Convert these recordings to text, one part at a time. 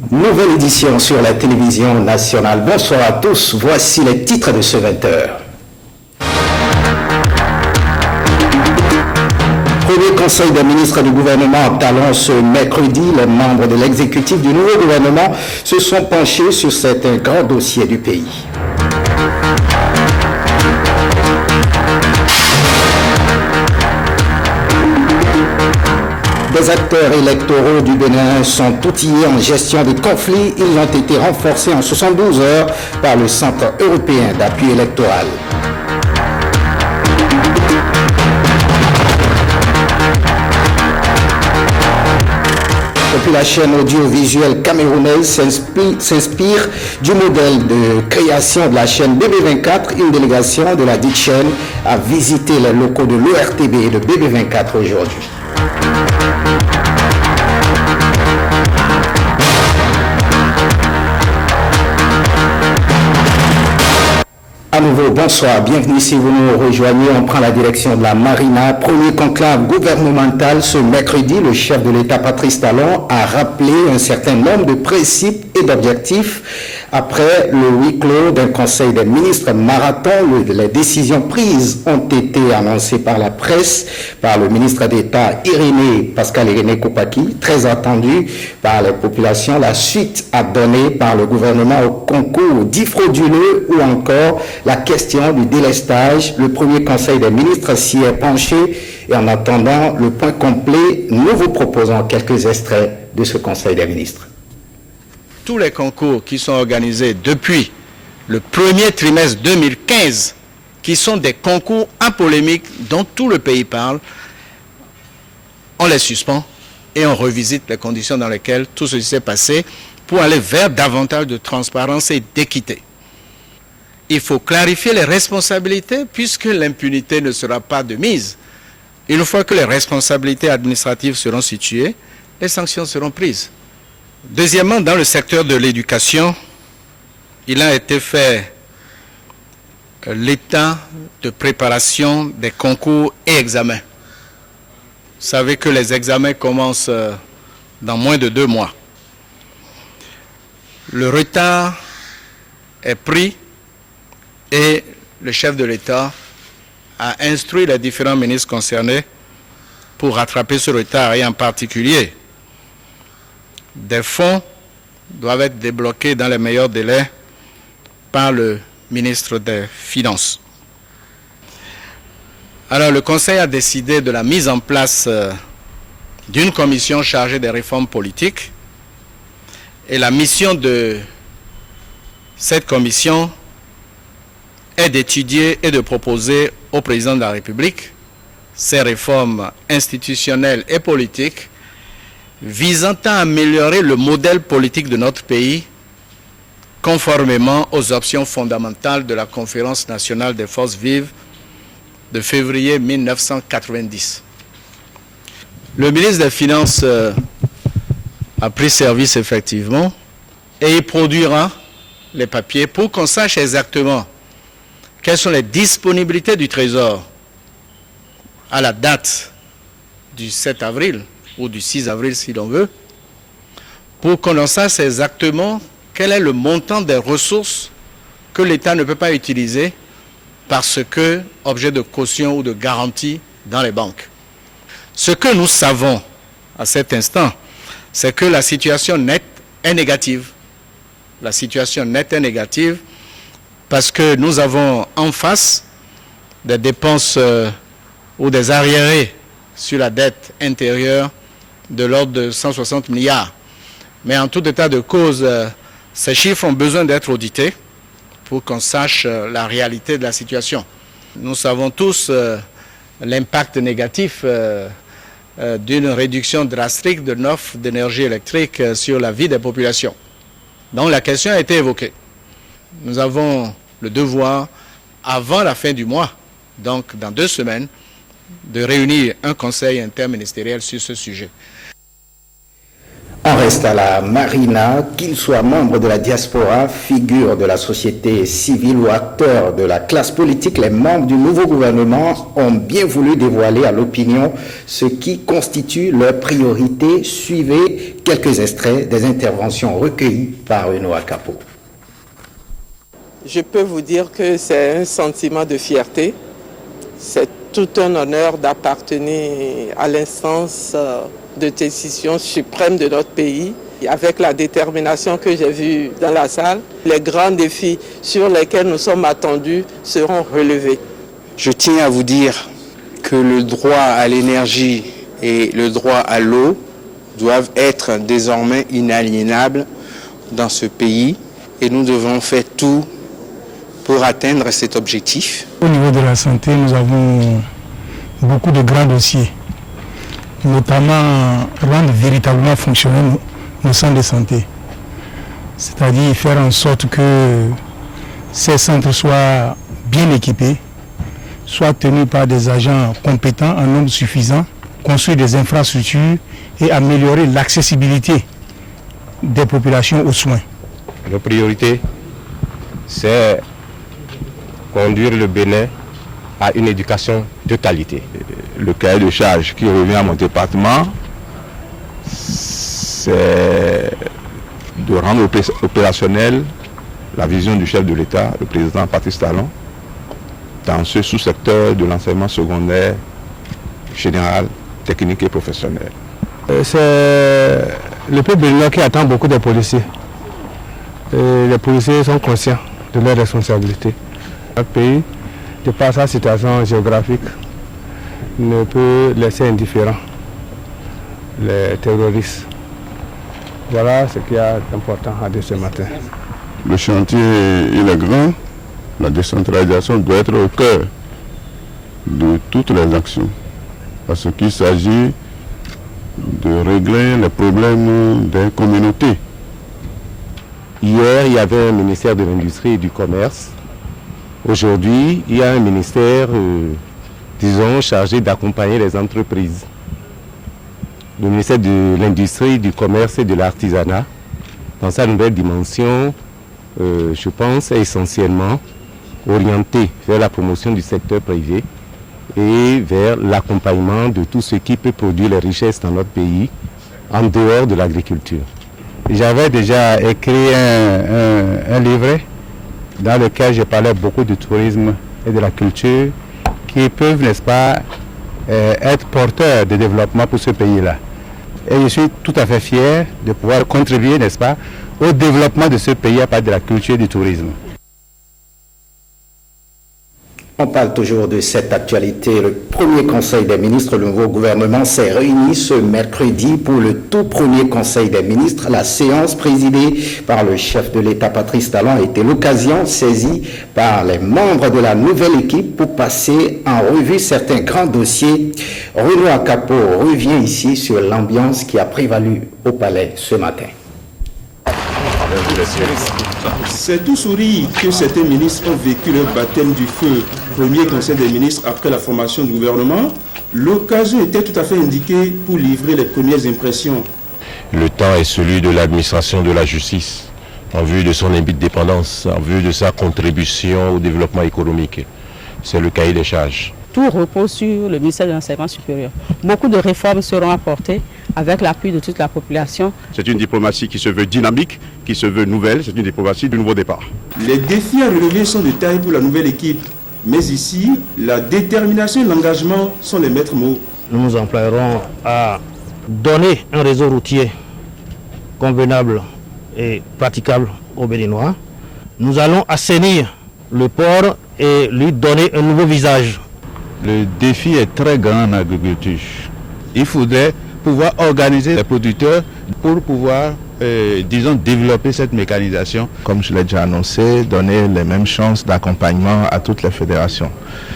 Nouvelle édition sur la télévision nationale. Bonsoir à tous. Voici les titres de ce 20h. Premier conseil des ministres du gouvernement talon ce mercredi. Les membres de l'exécutif du nouveau gouvernement se sont penchés sur certains grands dossiers du pays. Les acteurs électoraux du Bénin sont outillés en gestion des conflits. Ils ont été renforcés en 72 heures par le Centre européen d'appui électoral. Depuis la chaîne audiovisuelle camerounaise s'inspire du modèle de création de la chaîne BB24. Une délégation de la dite chaîne a visité les locaux de l'ORTB et de BB24 aujourd'hui. À nouveau, bonsoir, bienvenue si vous nous rejoignez. On prend la direction de la Marina. Premier conclave gouvernemental ce mercredi. Le chef de l'État, Patrice Talon, a rappelé un certain nombre de principes et d'objectifs. Après le huis clos d'un conseil des ministres marathon, les décisions prises ont été annoncées par la presse, par le ministre d'État Pascal Irénée Koupaki, très attendu par les populations. La suite à donner par le gouvernement au concours dits frauduleux ou encore la question du délestage. Le premier conseil des ministres s'y est penché et en attendant le point complet, nous vous proposons quelques extraits de ce conseil des ministres. Tous les concours qui sont organisés depuis le premier trimestre 2015, qui sont des concours en polémique dont tout le pays parle, on les suspend et on revisite les conditions dans lesquelles tout ceci s'est passé pour aller vers davantage de transparence et d'équité. Il faut clarifier les responsabilités puisque l'impunité ne sera pas de mise. Une fois que les responsabilités administratives seront situées, les sanctions seront prises. Deuxièmement, dans le secteur de l'éducation, il a été fait l'état de préparation des concours et examens. Vous savez que les examens commencent dans moins de 2 mois. Le retard est pris et le chef de l'État a instruit les différents ministres concernés pour rattraper ce retard et en particulier des fonds doivent être débloqués dans les meilleurs délais par le ministre des Finances. Alors le Conseil a décidé de la mise en place d'une commission chargée des réformes politiques et la mission de cette commission est d'étudier et de proposer au président de la République ces réformes institutionnelles et politiques visant à améliorer le modèle politique de notre pays conformément aux options fondamentales de la Conférence nationale des forces vives de février 1990. Le ministre des Finances a pris service effectivement et il produira les papiers pour qu'on sache exactement quelles sont les disponibilités du Trésor à la date du 7 avril ou du 6 avril si l'on veut, pour qu'on en sache exactement quel est le montant des ressources que l'État ne peut pas utiliser parce que objet de caution ou de garantie dans les banques. Ce que nous savons à cet instant, c'est que la situation nette est négative. La situation nette est négative parce que nous avons en face des dépenses ou des arriérés sur la dette intérieure de l'ordre de 160 milliards. Mais en tout état de cause, ces chiffres ont besoin d'être audités pour qu'on sache la réalité de la situation. Nous savons tous l'impact négatif d'une réduction drastique de l'offre d'énergie électrique sur la vie des populations. Donc la question a été évoquée. Nous avons le devoir, avant la fin du mois, donc dans 2 semaines, de réunir un conseil interministériel sur ce sujet. On reste à la Marina, qu'ils soient membres de la diaspora, figures de la société civile ou acteurs de la classe politique, les membres du nouveau gouvernement ont bien voulu dévoiler à l'opinion ce qui constitue leur priorité. Suivez quelques extraits des interventions recueillies par Benoît Capot. Je peux vous dire que c'est un sentiment de fierté. C'est tout un honneur d'appartenir à l'instance de décision suprême de notre pays. Avec la détermination que j'ai vue dans la salle, les grands défis sur lesquels nous sommes attendus seront relevés. Je tiens à vous dire que le droit à l'énergie et le droit à l'eau doivent être désormais inaliénables dans ce pays et nous devons faire tout pour atteindre cet objectif. Au niveau de la santé, nous avons beaucoup de grands dossiers, notamment rendre véritablement fonctionnel nos centres de santé. C'est-à-dire faire en sorte que ces centres soient bien équipés, soient tenus par des agents compétents en nombre suffisant, construire des infrastructures et améliorer l'accessibilité des populations aux soins. La priorité, c'est conduire le Bénin à une éducation de qualité. Le cahier de charge qui revient à mon département, c'est de rendre opérationnelle la vision du chef de l'État, le président Patrice Talon, dans ce sous-secteur de l'enseignement secondaire, général, technique et professionnel. C'est le peuple béninois qui attend beaucoup des policiers. Et les policiers sont conscients de leurs responsabilités. Notre pays, de par sa situation géographique, ne peut laisser indifférents les terroristes. Voilà ce qu'il y a d'important à dire ce matin. Le chantier, il est grand. La décentralisation doit être au cœur de toutes les actions. Parce qu'il s'agit de régler les problèmes des communautés. Hier, il y avait un ministère de l'Industrie et du Commerce. Aujourd'hui, il y a un ministère, disons, chargé d'accompagner les entreprises. Le ministère de l'Industrie, du Commerce et de l'Artisanat, dans sa nouvelle dimension, je pense, est essentiellement orienté vers la promotion du secteur privé et vers l'accompagnement de tout ce qui peut produire les richesses dans notre pays, en dehors de l'agriculture. J'avais déjà écrit un livret dans lequel je parlais beaucoup du tourisme et de la culture qui peuvent, n'est-ce pas, être porteurs de développement pour ce pays-là. Et je suis tout à fait fier de pouvoir contribuer, n'est-ce pas, au développement de ce pays à partir de la culture et du tourisme. On parle toujours de cette actualité. Le premier conseil des ministres, le nouveau gouvernement s'est réuni ce mercredi pour le tout premier conseil des ministres. La séance présidée par le chef de l'État Patrice Talon a été l'occasion saisie par les membres de la nouvelle équipe pour passer en revue certains grands dossiers. Benoît Capot revient ici sur l'ambiance qui a prévalu au palais ce matin. C'est tout sourire que certains ministres ont vécu leur baptême du feu. Premier conseil des ministres après la formation du gouvernement, l'occasion était tout à fait indiquée pour livrer les premières impressions. Le temps est celui de l'administration de la justice, en vue de son indépendance, en vue de sa contribution au développement économique. C'est le cahier des charges. Tout repose sur le ministère de l'Enseignement supérieur. Beaucoup de réformes seront apportées avec l'appui de toute la population. C'est une diplomatie qui se veut dynamique, qui se veut nouvelle, c'est une diplomatie du nouveau départ. Les défis à relever sont de taille pour la nouvelle équipe. Mais ici, la détermination et l'engagement sont les maîtres mots. Nous nous emploierons à donner un réseau routier convenable et praticable aux Béninois. Nous allons assainir le port et lui donner un nouveau visage. Le défi est très grand en agriculture. Il faudrait pouvoir organiser les producteurs pour pouvoir, disons, développer cette mécanisation. Comme je l'ai déjà annoncé, donner les mêmes chances d'accompagnement à toutes les fédérations.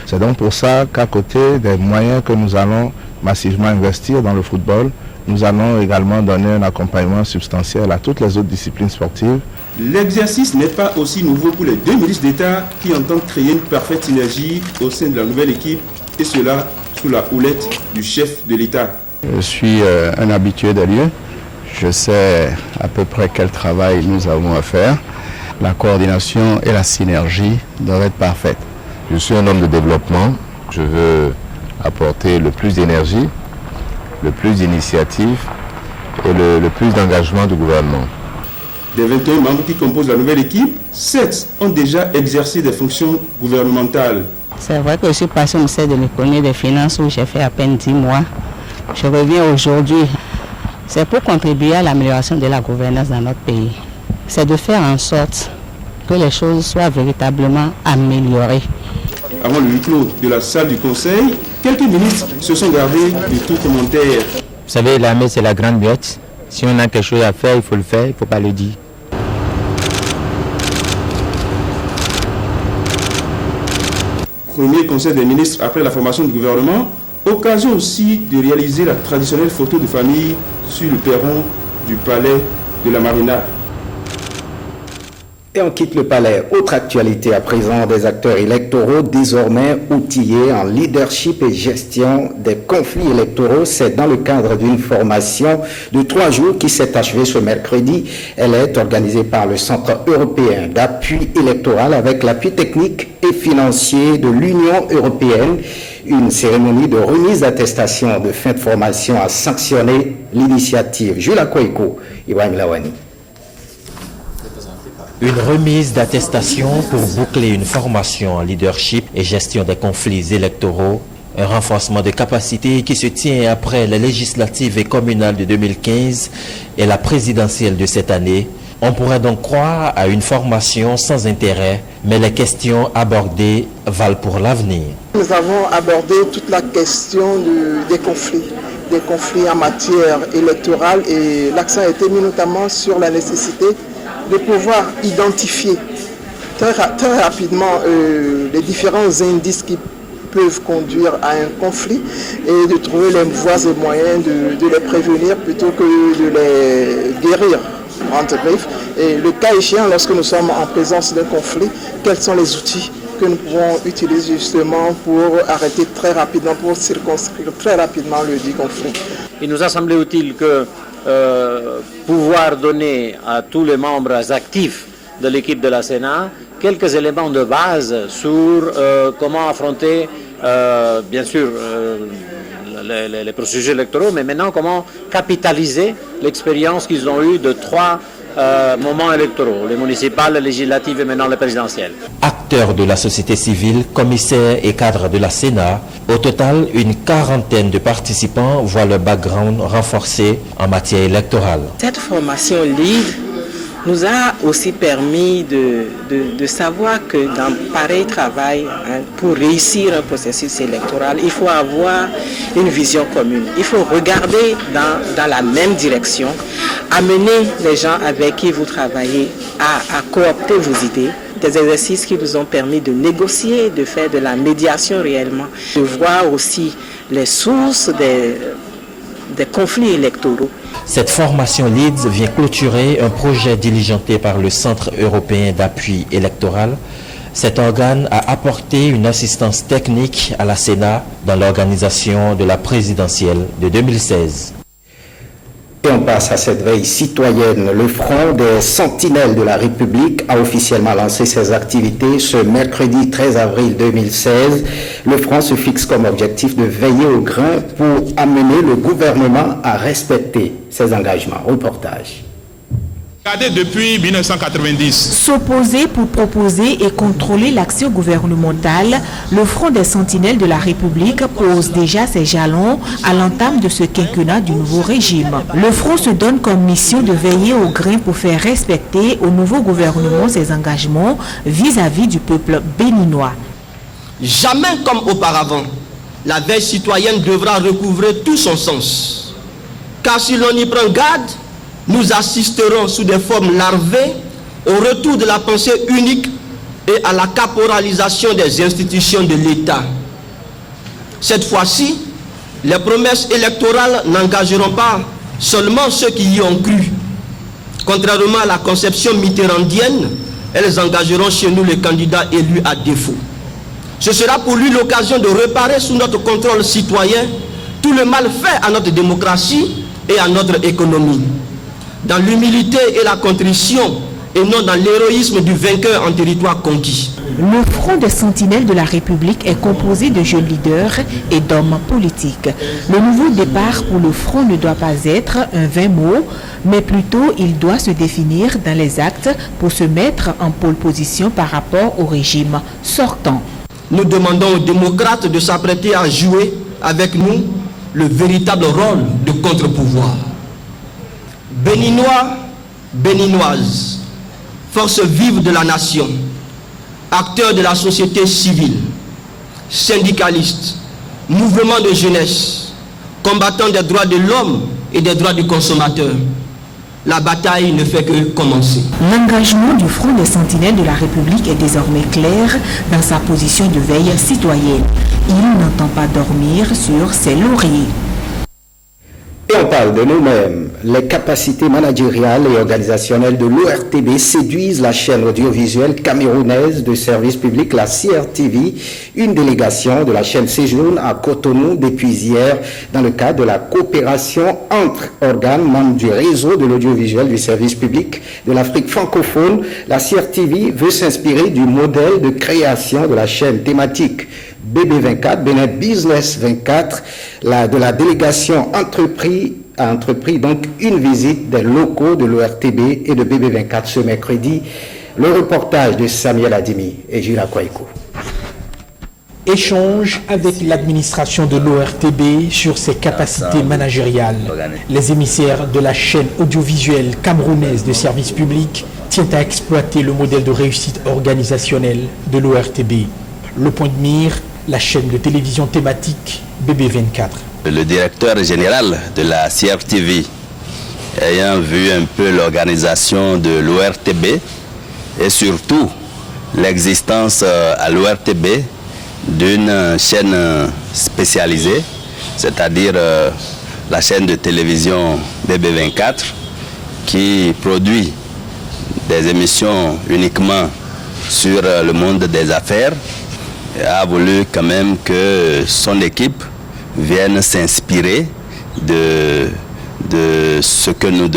C'est donc pour ça qu'à côté des moyens que nous allons massivement investir dans le football, nous allons également donner un accompagnement substantiel à toutes les autres disciplines sportives. L'exercice n'est pas aussi nouveau pour les deux ministres d'État qui entendent créer une parfaite synergie au sein de la nouvelle équipe, et cela sous la houlette du chef de l'État. Je suis un habitué des lieux. Je sais à peu près quel travail nous avons à faire. La coordination et la synergie doivent être parfaites. Je suis un homme de développement. Je veux apporter le plus d'énergie, le plus d'initiative et le plus d'engagement du gouvernement. Des 21 membres qui composent la nouvelle équipe, 7 ont déjà exercé des fonctions gouvernementales. C'est vrai que je suis passé au ministère de l'économie et des finances où j'ai fait à peine 10 mois. Je reviens aujourd'hui. C'est pour contribuer à l'amélioration de la gouvernance dans notre pays. C'est de faire en sorte que les choses soient véritablement améliorées. Avant le huis clos de la salle du Conseil, quelques ministres se sont gardés de tout commentaire. Vous savez, l'armée, c'est la grande bête. Si on a quelque chose à faire, il faut le faire, il ne faut pas le dire. Premier conseil des ministres après la formation du gouvernement, occasion aussi de réaliser la traditionnelle photo de famille sur le perron du palais de la Marina. Et on quitte le palais. Autre actualité à présent, des acteurs électoraux désormais outillés en leadership et gestion des conflits électoraux. C'est dans le cadre d'une formation de 3 jours qui s'est achevée ce mercredi. Elle est organisée par le Centre européen d'appui électoral avec l'appui technique et financier de l'Union européenne. Une cérémonie de remise d'attestation de fin de formation a sanctionné l'initiative. Jules Akoiko, Ibrahim Lawani. Une remise d'attestation pour boucler une formation en leadership et gestion des conflits électoraux, un renforcement de capacité qui se tient après les législatives et communales de 2015 et la présidentielle de cette année. On pourrait donc croire à une formation sans intérêt, mais les questions abordées valent pour l'avenir. Nous avons abordé toute la question des conflits en matière électorale et l'accent a été mis notamment sur la nécessité de pouvoir identifier très rapidement les différents indices qui peuvent conduire à un conflit et de trouver les voies et moyens de les prévenir plutôt que de les guérir, entre griffes. Et le cas échéant, lorsque nous sommes en présence d'un conflit, quels sont les outils que nous pouvons utiliser justement pour arrêter très rapidement, pour circonscrire très rapidement le dit conflit. Il nous a semblé utile que pouvoir donner à tous les membres actifs de l'équipe de la Sénat quelques éléments de base sur comment affronter, bien sûr, les processus électoraux, mais maintenant comment capitaliser l'expérience qu'ils ont eue de 3 moments électoraux, les municipales, les législatives et maintenant les présidentielles. Acteurs de la société civile, commissaires et cadres de la Sénat, au total, une 40aine de participants voient le background renforcé en matière électorale. Cette formation LEAD nous a aussi permis de savoir que dans pareil travail, pour réussir un processus électoral, il faut avoir une vision commune. Il faut regarder dans la même direction, amener les gens avec qui vous travaillez à coopter vos idées. Des exercices qui nous ont permis de négocier, de faire de la médiation réellement, de voir aussi les sources des conflits électoraux. Cette formation LEADS vient clôturer un projet diligenté par le Centre européen d'appui électoral. Cet organe a apporté une assistance technique à la Sénat dans l'organisation de la présidentielle de 2016. Et on passe à cette veille citoyenne. Le Front des Sentinelles de la République a officiellement lancé ses activités ce mercredi 13 avril 2016. Le Front se fixe comme objectif de veiller au grain pour amener le gouvernement à respecter ses engagements. Reportage. Regardez depuis 1990. S'opposer pour proposer et contrôler l'action gouvernementale, le Front des Sentinelles de la République pose déjà ses jalons à l'entame de ce quinquennat du nouveau régime. Le Front se donne comme mission de veiller au grain pour faire respecter au nouveau gouvernement ses engagements vis-à-vis du peuple béninois. Jamais comme auparavant, la veille citoyenne devra recouvrer tout son sens. Car si l'on y prend garde, nous assisterons sous des formes larvées au retour de la pensée unique et à la caporalisation des institutions de l'État. Cette fois-ci, les promesses électorales n'engageront pas seulement ceux qui y ont cru. Contrairement à la conception mitterrandienne, elles engageront chez nous les candidats élus à défaut. Ce sera pour lui l'occasion de réparer sous notre contrôle citoyen tout le mal fait à notre démocratie et à notre économie. dans l'humilité et la contrition, et non dans l'héroïsme du vainqueur en territoire conquis. Le Front des Sentinelles de la République est composé de jeunes leaders et d'hommes politiques. Le nouveau départ pour le Front ne doit pas être un vain mot, mais plutôt il doit se définir dans les actes pour se mettre en pole position par rapport au régime sortant. Nous demandons aux démocrates de s'apprêter à jouer avec nous le véritable rôle de contre-pouvoir. Béninois, Béninoises, forces vives de la nation, acteurs de la société civile, syndicalistes, mouvements de jeunesse, combattants des droits de l'homme et des droits du consommateur. La bataille ne fait que commencer. L'engagement du Front des Sentinelles de la République est désormais clair dans sa position de veille citoyenne. Il n'entend pas dormir sur ses lauriers. Et on parle de nous-mêmes. Les capacités managériales et organisationnelles de l'ORTB séduisent la chaîne audiovisuelle camerounaise de service public, la CRTV. Une délégation de la chaîne séjourne à Cotonou depuis hier dans le cadre de la coopération entre organes membres du réseau de l'audiovisuel du service public de l'Afrique francophone. La CRTV veut s'inspirer du modèle de création de la chaîne thématique BB24, Benin Business 24, de la délégation a entrepris donc une visite des locaux de l'ORTB et de BB24 ce mercredi. Le reportage de Samuel Adimi et Gilles Akwaïko. Échange avec l'administration de l'ORTB sur ses capacités managériales. Les émissaires de la chaîne audiovisuelle camerounaise de service public tiennent à exploiter le modèle de réussite organisationnelle de l'ORTB. Le point de mire, la chaîne de télévision thématique BB24. Le directeur général de la CRTV, ayant vu un peu l'organisation de l'ORTB et surtout l'existence à l'ORTB d'une chaîne spécialisée, c'est-à-dire la chaîne de télévision BB24 qui produit des émissions uniquement sur le monde des affaires, a voulu quand même que son équipe vienne s'inspirer de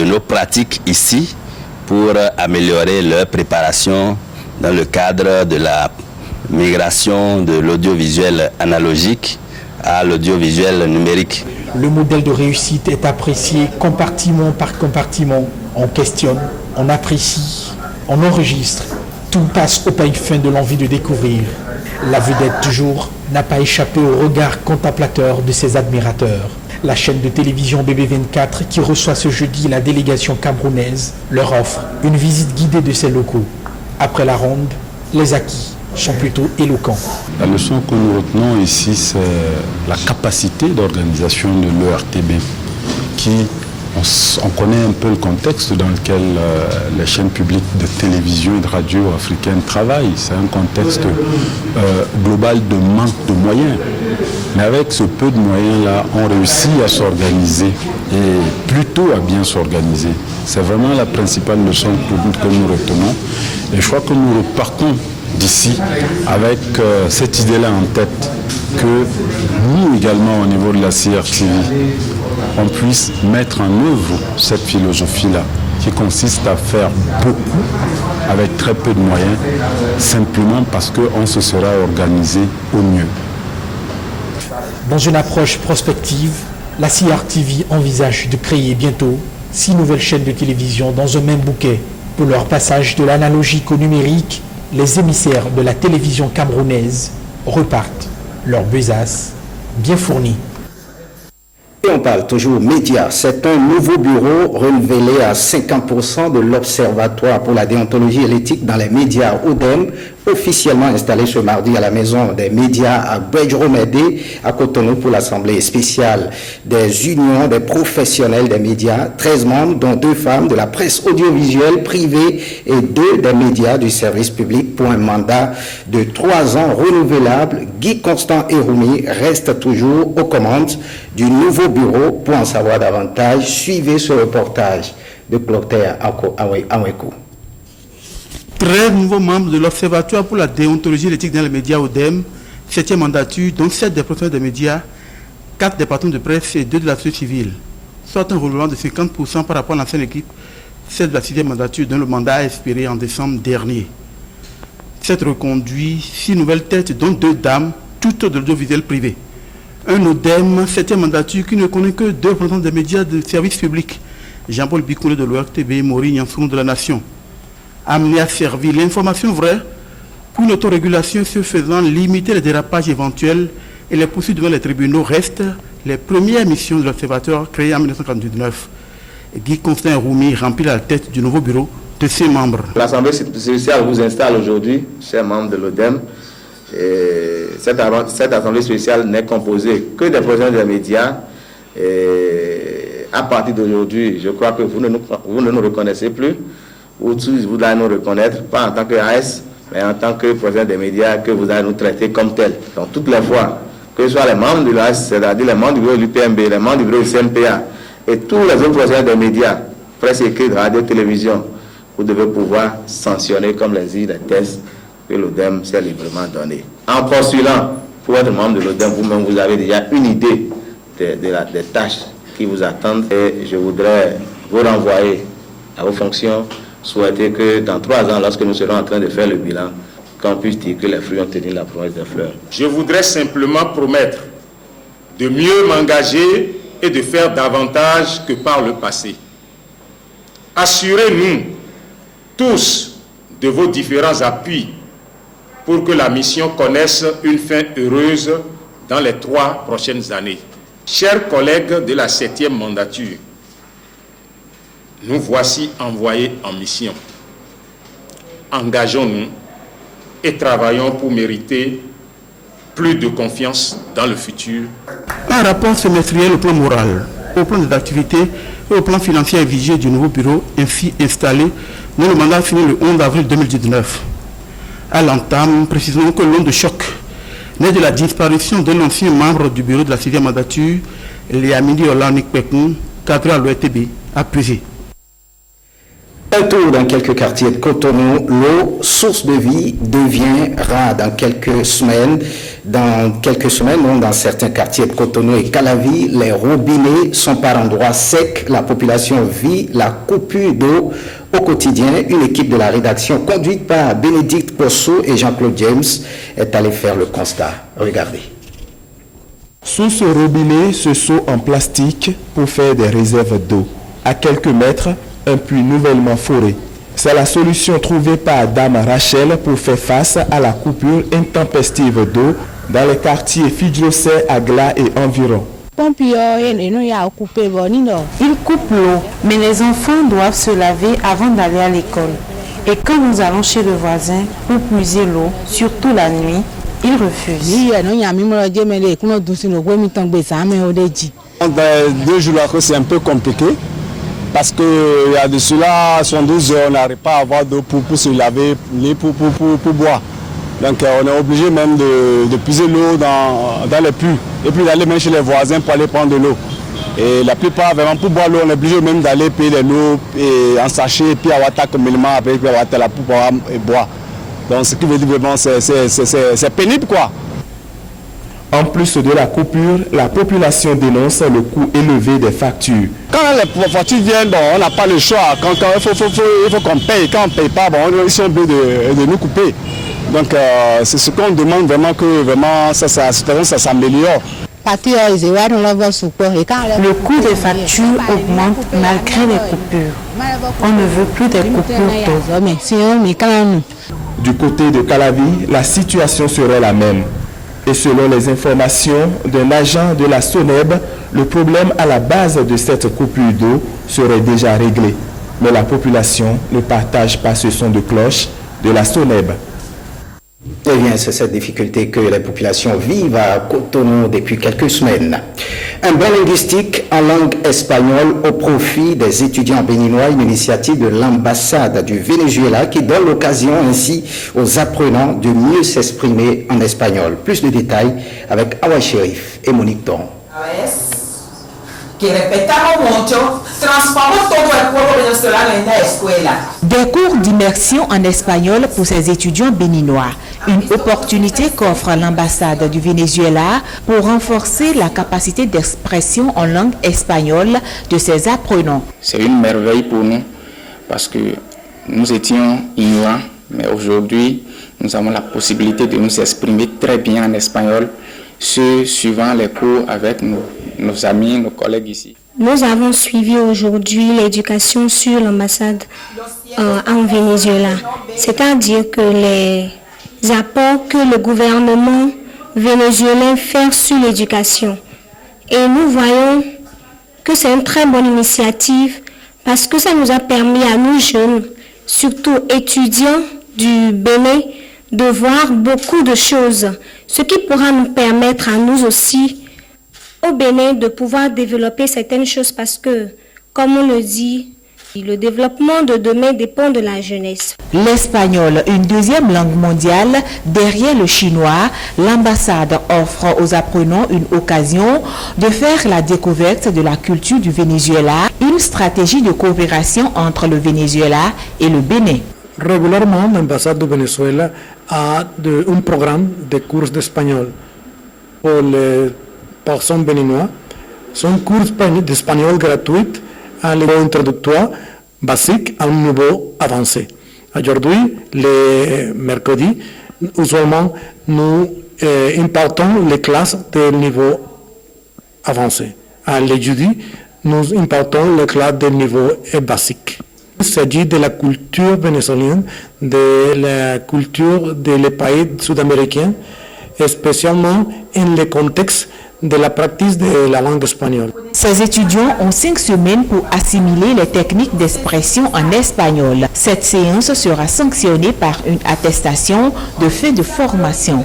nos pratiques ici pour améliorer leur préparation dans le cadre de la migration de l'audiovisuel analogique à l'audiovisuel numérique. Le modèle de réussite est apprécié compartiment par compartiment. On questionne, on apprécie, on enregistre. Tout passe au peigne fin de l'envie de découvrir. La vedette du jour n'a pas échappé au regard contemplateur de ses admirateurs. La chaîne de télévision BB24 qui reçoit ce jeudi la délégation camerounaise leur offre une visite guidée de ses locaux. Après la ronde, les acquis sont plutôt éloquents. La leçon que nous retenons ici, c'est la capacité d'organisation de l'ORTB qui, on connaît un peu le contexte dans lequel les chaînes publiques de télévision et de radio africaines travaillent. C'est un contexte global de manque de moyens. Mais avec ce peu de moyens-là, on réussit à s'organiser et plutôt à bien s'organiser. C'est vraiment la principale leçon que nous retenons. Et je crois que nous repartons d'ici avec cette idée-là en tête, que nous également au niveau de la CRTV, on puisse mettre en œuvre cette philosophie-là qui consiste à faire beaucoup avec très peu de moyens, simplement parce qu'on se sera organisé au mieux. Dans une approche prospective, la CRTV envisage de créer bientôt 6 nouvelles chaînes de télévision dans un même bouquet. Pour leur passage de l'analogique au numérique, les émissaires de la télévision camerounaise repartent leur besace bien fournie. Et on parle toujours médias. C'est un nouveau bureau renouvelé à 50% de l'Observatoire pour la déontologie et l'éthique dans les médias ODEM, officiellement installé ce mardi à la Maison des médias à Bedjromedé, à Cotonou, pour l'Assemblée spéciale des unions des professionnels des médias. 13 membres, dont 2 femmes de la presse audiovisuelle privée et 2 des médias du service public pour un mandat de 3 ans renouvelable. Guy Constant Eroumi reste toujours aux commandes du nouveau bureau. Pour en savoir davantage, suivez ce reportage de Clotaire Anwekou. 13 nouveaux membres de l'Observatoire pour la déontologie et l'éthique dans les médias ODEM, 7e mandature, dont 7 des professionnels des médias, 4 des patrons de presse et 2 de la société civile, soit un renouvellement de 50% par rapport à l'ancienne équipe celle de la 6e mandature dont le mandat a expiré en décembre dernier. Cette reconduit 6 nouvelles têtes, dont 2 dames, toutes de l'audiovisuel privé. Un ODEM, 7e mandature, qui ne connaît que 2 représentants des médias de service public. Jean-Paul Bikoulé de l'ORTB, Maurice Nyansounou de la Nation. Amené à servir l'information vraie pour une autorégulation se faisant limiter les dérapages éventuels et les poursuites devant les tribunaux restent les premières missions de l'Observatoire créé en 1949. Guy Constant Roumi remplit la tête du nouveau bureau de ses membres. L'Assemblée spéciale vous installe aujourd'hui, chers membres de l'ODEM. Cette Assemblée spéciale n'est composée que des présidents des médias. À partir d'aujourd'hui, je crois que vous ne nous reconnaissez plus. Vous allez nous reconnaître, pas en tant que AS, mais en tant que président des médias, que vous allez nous traiter comme tel. Donc toutes les fois, que ce soit les membres de l'AS, c'est-à-dire les membres du bureau de l'UPMB, les membres du bureau du CNPA, et tous les autres présidents des médias, presse écrite, radio, télévision, vous devez pouvoir sanctionner, comme les dit les tests que l'ODEM s'est librement donné. En postulant pour être membre de l'ODEM, vous-même, vous avez déjà une idée des tâches qui vous attendent. Et je voudrais vous renvoyer à vos fonctions, souhaiter que dans 3 ans, lorsque nous serons en train de faire le bilan, qu'on puisse dire que les fruits ont tenu la promesse des fleurs. Je voudrais simplement promettre de mieux m'engager et de faire davantage que par le passé. Assurez-nous tous de vos différents appuis pour que la mission connaisse une fin heureuse dans les 3 prochaines années. Chers collègues de la 7e mandature, nous voici envoyés en mission. Engageons-nous et travaillons pour mériter plus de confiance dans le futur. Un rapport semestriel au plan moral, au plan des activités et au plan financier exigé du nouveau bureau ainsi installé, dont le mandat finit le 11 avril 2019. À l'entame, précisons que l'onde de choc naît de la disparition d'un ancien membre du bureau de la 6e mandature, Léamidi Olanik Pekun, cadre à l'ORTB, à Puisé. Un tour dans quelques quartiers de Cotonou, l'eau, source de vie, devient rare dans quelques semaines. Dans certains quartiers de Cotonou et Calavi, les robinets sont par endroits secs. La population vit la coupure d'eau au quotidien. Une équipe de la rédaction conduite par Bénédicte Posso et Jean-Claude James est allée faire le constat. Regardez. Sous ce robinet, ce seau en plastique pour faire des réserves d'eau. À quelques mètres, un puits nouvellement foré. C'est la solution trouvée par Dame Rachel pour faire face à la coupure intempestive d'eau dans les quartiers Fidjosé, Agla et environ. Il coupe l'eau, mais les enfants doivent se laver avant d'aller à l'école. Et quand nous allons chez le voisin pour puiser l'eau, surtout la nuit, il refuse. 2 jours là, c'est un peu compliqué. Parce qu'il y a de cela, 72 heures, on n'arrive pas à avoir d'eau pour se laver, pour boire. Donc on est obligé même de puiser l'eau dans les puits. Et puis d'aller même chez les voisins pour aller prendre de l'eau. Et la plupart, vraiment, pour boire l'eau, on est obligé même d'aller payer l'eau en sachet, puis avoir ta communément après, puis avoir la pour pouvoir boire. Donc ce qui veut dire vraiment, c'est pénible quoi. En plus de la coupure, la population dénonce le coût élevé des factures. Quand les factures viennent, bon, on n'a pas le choix. Il faut qu'on paye. Quand on ne paye pas, bon, ils sont obligés de nous couper. Donc c'est ce qu'on demande vraiment que vraiment, ça s'améliore. Le coût des factures augmente malgré les coupures. On ne veut plus des coupures d'eau. Du côté de Calavi, la situation serait la même. Et selon les informations d'un agent de la SONEB, le problème à la base de cette coupure d'eau serait déjà réglé. Mais la population ne partage pas ce son de cloche de la SONEB. Eh bien, c'est cette difficulté que les populations vivent à Cotonou depuis quelques semaines. Un bain linguistique en langue espagnole au profit des étudiants béninois, une initiative de l'ambassade du Venezuela qui donne l'occasion ainsi aux apprenants de mieux s'exprimer en espagnol. Plus de détails avec Awa Sherif et Monique Don. Des cours d'immersion en espagnol pour ces étudiants béninois. Une opportunité qu'offre l'ambassade du Venezuela pour renforcer la capacité d'expression en langue espagnole de ses apprenants. C'est une merveille pour nous parce que nous étions ignorants, mais aujourd'hui, nous avons la possibilité de nous exprimer très bien en espagnol, suivant les cours avec nos amis, nos collègues ici. Nous avons suivi aujourd'hui l'éducation sur l'ambassade en Venezuela, c'est-à-dire que les apports que le gouvernement vénézuélien fait sur l'éducation. Et nous voyons que c'est une très bonne initiative parce que ça nous a permis à nous jeunes, surtout étudiants du Bénin, de voir beaucoup de choses, ce qui pourra nous permettre à nous aussi, au Bénin, de pouvoir développer certaines choses parce que, comme on le dit, le développement de demain dépend de la jeunesse. L'espagnol, une deuxième langue mondiale, derrière le chinois, l'ambassade offre aux apprenants une occasion de faire la découverte de la culture du Venezuela, une stratégie de coopération entre le Venezuela et le Bénin. Régulièrement, l'ambassade du Venezuela a un programme de cours d'espagnol pour les personnes béninoises. C'est un cours d'espagnol gratuit à un niveau introductoire basique à un niveau avancé. Aujourd'hui, les mercredis, usuellement, nous impartons les classes de niveau avancé. À les jeudis, nous impartons les classes de niveau basique. Il s'agit de la culture vénézuélienne, de la culture des pays sud-américains, spécialement en le contexte de la pratique de la langue espagnole. Ces étudiants ont 5 semaines pour assimiler les techniques d'expression en espagnol. Cette séance sera sanctionnée par une attestation de fin de formation.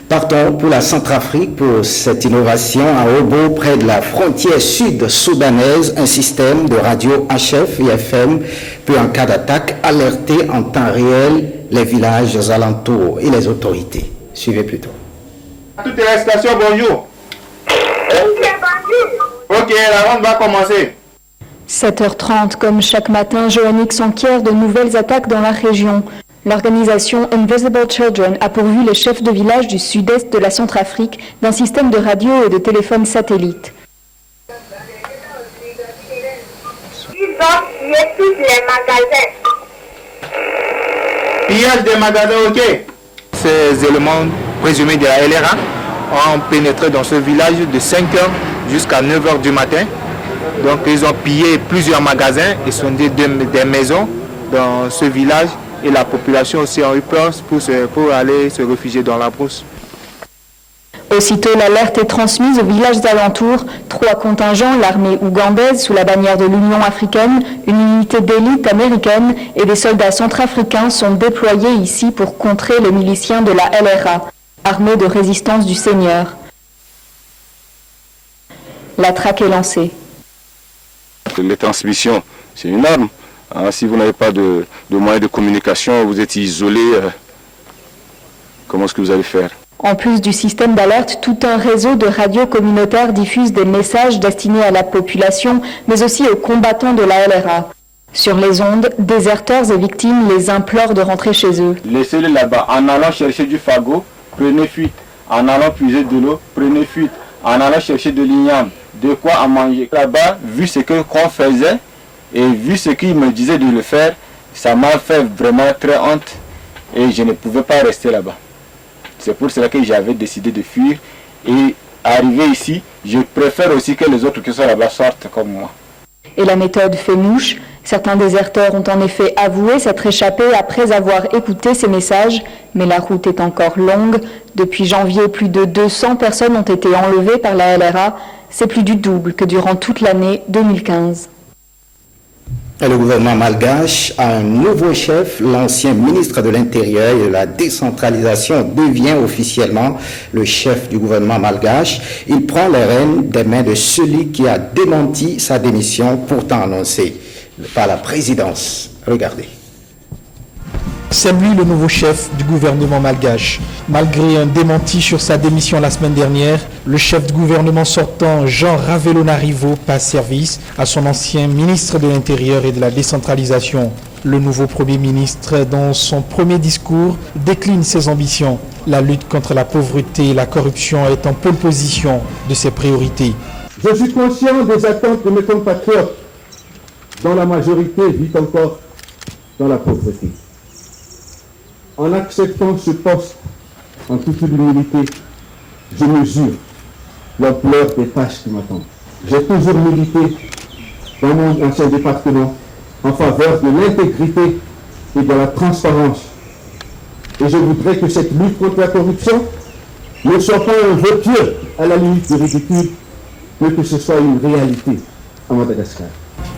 Partons pour la Centrafrique pour cette innovation à Obo, près de la frontière sud-soudanaise. Un système de radio HF et FM peut, en cas d'attaque, alerter en temps réel les villages alentours et les autorités. Suivez plutôt. Toutes les stations, bonjour. Ok, la ronde va commencer. 7h30, comme chaque matin, Joannick s'enquiert de nouvelles attaques dans la région. L'organisation Invisible Children a pourvu les chefs de village du sud-est de la Centrafrique d'un système de radio et de téléphone satellite. Ils ont pillé tous les magasins. Pillage des magasins, ok. Ces éléments présumés de la LRA ont pénétré dans ce village de 5h jusqu'à 9h du matin. Donc ils ont pillé plusieurs magasins et sont des maisons dans ce village. Et la population aussi a eu peur pour aller se réfugier dans la brousse. Aussitôt, l'alerte est transmise aux villages alentours. 3 contingents, l'armée ougandaise sous la bannière de l'Union africaine, une unité d'élite américaine et des soldats centrafricains sont déployés ici pour contrer les miliciens de la LRA, armée de résistance du Seigneur. La traque est lancée. Les transmissions, c'est une arme. Si vous n'avez pas de moyens de communication, vous êtes isolé, comment est-ce que vous allez faire? En plus du système d'alerte, tout un réseau de radios communautaires diffuse des messages destinés à la population, mais aussi aux combattants de la LRA. Sur les ondes, déserteurs et victimes les implorent de rentrer chez eux. Laissez-les là-bas. En allant chercher du fagot, prenez fuite. En allant puiser de l'eau, prenez fuite. En allant chercher de l'igname, de quoi à manger. Là-bas, vu ce qu'on faisait, et vu ce qu'il me disait de le faire, ça m'a fait vraiment très honte et je ne pouvais pas rester là-bas. C'est pour cela que j'avais décidé de fuir et arriver ici, je préfère aussi que les autres qui sont là-bas sortent comme moi. Et la méthode fait mouche. Certains déserteurs ont en effet avoué s'être échappés après avoir écouté ces messages, mais la route est encore longue. Depuis janvier, plus de 200 personnes ont été enlevées par la LRA. C'est plus du double que durant toute l'année 2015. Et le gouvernement malgache a un nouveau chef. L'ancien ministre de l'Intérieur et de la décentralisation devient officiellement le chef du gouvernement malgache. Il prend les rênes des mains de celui qui a démenti sa démission, pourtant annoncée par la présidence. Regardez. C'est lui le nouveau chef du gouvernement malgache. Malgré un démenti sur sa démission la semaine dernière, le chef du gouvernement sortant, Jean Ravélonarivo, passe service à son ancien ministre de l'Intérieur et de la décentralisation. Le nouveau Premier ministre, dans son premier discours, décline ses ambitions. La lutte contre la pauvreté et la corruption est en pole position de ses priorités. Je suis conscient des attentes de mes compatriotes. dont la majorité vit encore dans la pauvreté. En acceptant ce poste en toute humilité, je mesure l'ampleur des tâches qui m'attendent. J'ai toujours milité dans mon ancien département en faveur de l'intégrité et de la transparence. Et je voudrais que cette lutte contre la corruption ne soit pas un vœu pieux à la limite du ridicule, mais que ce soit une réalité à Madagascar.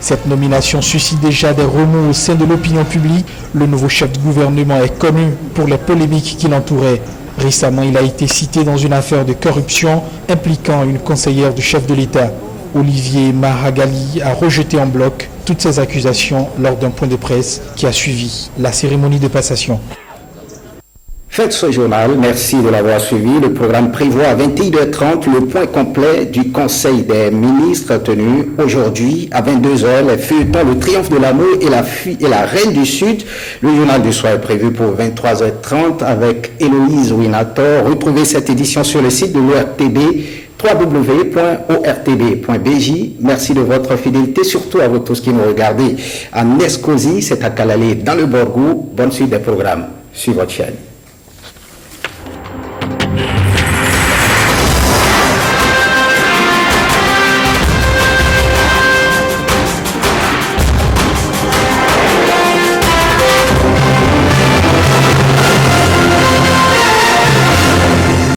Cette nomination suscite déjà des remous au sein de l'opinion publique. Le nouveau chef de gouvernement est connu pour les polémiques qui l'entouraient. Récemment, il a été cité dans une affaire de corruption impliquant une conseillère du chef de l'État. Olivier Mahagali a rejeté en bloc toutes ces accusations lors d'un point de presse qui a suivi la cérémonie de passation. Faites ce journal, merci de l'avoir suivi. Le programme prévoit à 21h30 le point complet du Conseil des ministres tenu aujourd'hui à 22h. Les feuilletons, le triomphe de l'amour et la reine du Sud. Le journal du soir est prévu pour 23h30 avec Héloïse Winator. Retrouvez cette édition sur le site de l'ORTB, www.ortb.bj. Merci de votre fidélité, surtout à vous tous qui nous regardez à Nescosi, c'est à Kalalé, dans le Borgou. Bonne suite des programmes sur votre chaîne.